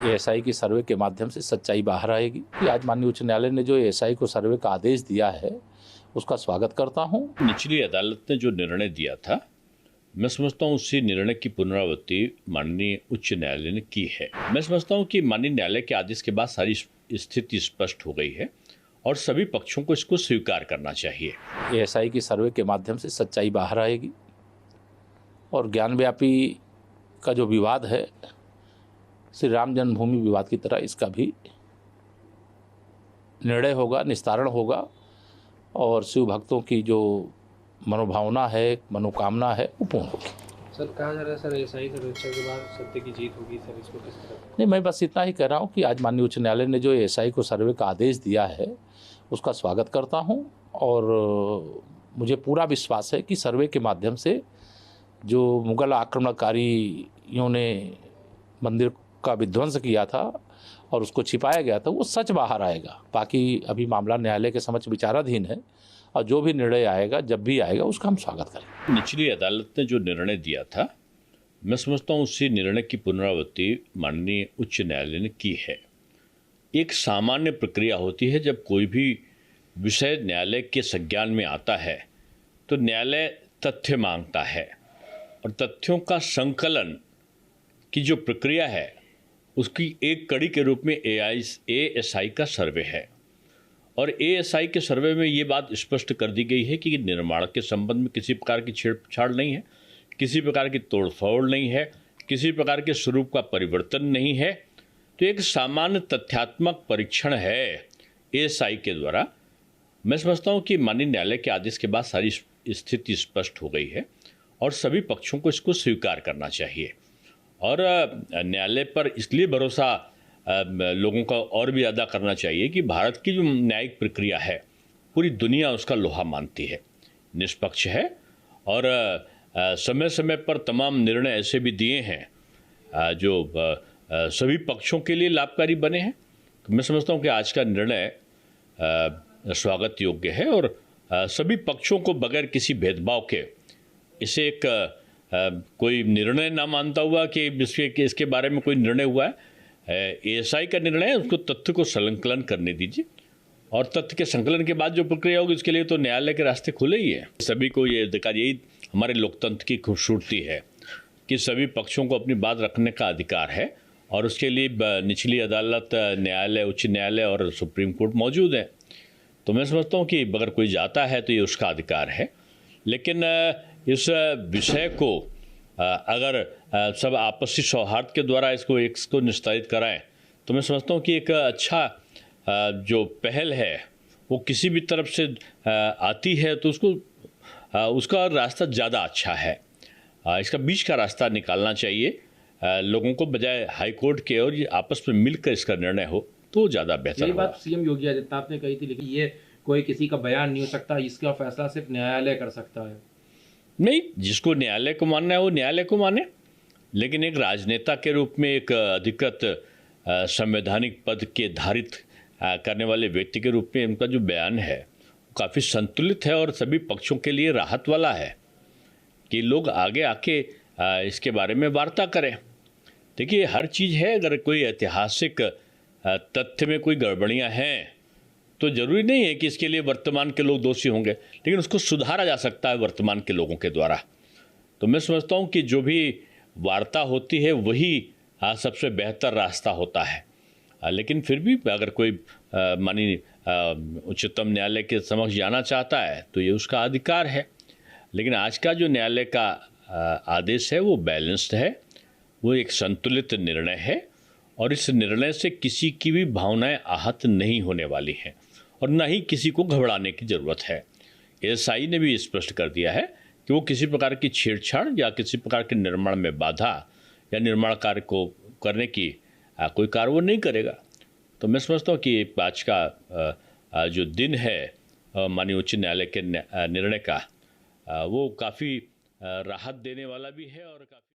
ASI की सर्वे के माध्यम से सच्चाई बाहर आएगी कि आज माननीय उच्च न्यायालय ने जो एएसआई को सर्वे का आदेश दिया है उसका स्वागत करता हूं। निचली अदालत ने जो निर्णय दिया था, मैं समझता हूं उसी निर्णय की पुनरावृत्ति माननीय उच्च न्यायालय ने की है। मैं समझता हूं कि माननीय न्यायालय के आदेश के बाद सारी स्थिति स्पष्ट हो गई है और सभी पक्षों को इसको स्वीकार करना चाहिए। एएसआई की सर्वे के माध्यम से सच्चाई बाहर आएगी और ज्ञानव्यापी का जो विवाद है, श्री राम जन्मभूमि विवाद की तरह इसका भी निर्णय होगा, निस्तारण होगा और शिव भक्तों की जो मनोभावना है, मनोकामना है, वो पूर्ण होगी। सर कहा जा रहा है सर एएसआई सर्वेक्षण के बाद सत्य की जीत होगी, सर इसको किस तरह? नहीं, मैं बस इतना ही कह रहा हूँ कि आज माननीय उच्च न्यायालय ने जो एएसआई को सर्वे का आदेश दिया है उसका स्वागत करता हूँ और मुझे पूरा विश्वास है कि सर्वे के माध्यम से जो मुगल आक्रमणकारियों ने मंदिर का विध्वंस किया था और उसको छिपाया गया था, वो सच बाहर आएगा। बाकी अभी मामला न्यायालय के समक्ष विचाराधीन है और जो भी निर्णय आएगा, जब भी आएगा, उसका हम स्वागत करेंगे। निचली अदालत ने जो निर्णय दिया था, मैं समझता हूं उसी निर्णय की पुनरावृत्ति माननीय उच्च न्यायालय ने की है। एक सामान्य प्रक्रिया होती है, जब कोई भी विषय न्यायालय के संज्ञान में आता है तो न्यायालय तथ्य मांगता है और तथ्यों का संकलन की जो प्रक्रिया है उसकी एक कड़ी के रूप में एएसआई का सर्वे है। और एएसआई के सर्वे में ये बात स्पष्ट कर दी गई है कि निर्माण के संबंध में किसी प्रकार की छेड़छाड़ नहीं है, किसी प्रकार की तोड़फोड़ नहीं है, किसी प्रकार के स्वरूप का परिवर्तन नहीं है। तो एक सामान्य तथ्यात्मक परीक्षण है एएसआई के द्वारा। मैं समझता हूँ कि माननीय न्यायालय के आदेश के बाद सारी स्थिति स्पष्ट हो गई है और सभी पक्षों को इसको स्वीकार करना चाहिए। और न्यायालय पर इसलिए भरोसा लोगों का और भी ज़्यादा करना चाहिए कि भारत की जो न्यायिक प्रक्रिया है पूरी दुनिया उसका लोहा मानती है, निष्पक्ष है और समय समय पर तमाम निर्णय ऐसे भी दिए हैं जो सभी पक्षों के लिए लाभकारी बने हैं। तो मैं समझता हूँ कि आज का निर्णय स्वागत योग्य है और सभी पक्षों को बगैर किसी भेदभाव के इसे एक कोई निर्णय ना मानता हुआ कि इसके बारे में कोई निर्णय हुआ है, एएसआई का निर्णय है, उसको तथ्य को संकलन करने दीजिए और तथ्य के संकलन के बाद जो प्रक्रिया होगी उसके लिए तो न्यायालय के रास्ते खुले ही है। सभी को ये अधिकार, यही हमारे लोकतंत्र की खूबसूरती है कि सभी पक्षों को अपनी बात रखने का अधिकार है और उसके लिए निचली अदालत, न्यायालय, उच्च न्यायालय और सुप्रीम कोर्ट मौजूद है। तो मैं समझता हूँ कि अगर कोई जाता है तो ये उसका अधिकार है, लेकिन इस विषय को अगर सब आपसी सौहार्द के द्वारा इसको निस्तारित कराएं तो मैं समझता हूँ कि एक अच्छा जो पहल है वो किसी भी तरफ से आती है तो उसका रास्ता ज़्यादा अच्छा है। इसका बीच का रास्ता निकालना चाहिए लोगों को, बजाय हाई कोर्ट के, और ये आपस में मिलकर इसका निर्णय हो तो ज़्यादा बेहतर होगा। ये बात सीएम योगी आदित्यनाथ ने कही थी, लेकिन ये कोई किसी का बयान नहीं हो सकता, इसका फैसला सिर्फ न्यायालय कर सकता है। नहीं, जिसको न्यायालय को मानना है वो न्यायालय को माने, लेकिन एक राजनेता के रूप में, एक अधिकृत संवैधानिक पद के धारित करने वाले व्यक्ति के रूप में उनका जो बयान है वो काफ़ी संतुलित है और सभी पक्षों के लिए राहत वाला है कि लोग आगे आके इसके बारे में वार्ता करें। देखिए, हर चीज़ है, अगर कोई ऐतिहासिक तथ्य में कोई गड़बड़ियाँ हैं तो ज़रूरी नहीं है कि इसके लिए वर्तमान के लोग दोषी होंगे, लेकिन उसको सुधारा जा सकता है वर्तमान के लोगों के द्वारा। तो मैं समझता हूँ कि जो भी वार्ता होती है वही सबसे बेहतर रास्ता होता है। लेकिन फिर भी अगर कोई माननीय उच्चतम न्यायालय के समक्ष जाना चाहता है तो ये उसका अधिकार है। लेकिन आज का जो न्यायालय का आदेश है वो बैलेंस्ड है, वो एक संतुलित निर्णय है और इस निर्णय से किसी की भी भावनाएं आहत नहीं होने वाली हैं और न ही किसी को घबराने की ज़रूरत है। एएसआई ने भी स्पष्ट कर दिया है कि वो किसी प्रकार की छेड़छाड़ या किसी प्रकार के निर्माण में बाधा या निर्माण कार्य को करने की कोई कार्रवाई नहीं करेगा। तो मैं समझता हूँ कि आज का जो दिन है माननीय उच्च न्यायालय के निर्णय का, वो काफ़ी राहत देने वाला भी है और काफ़ी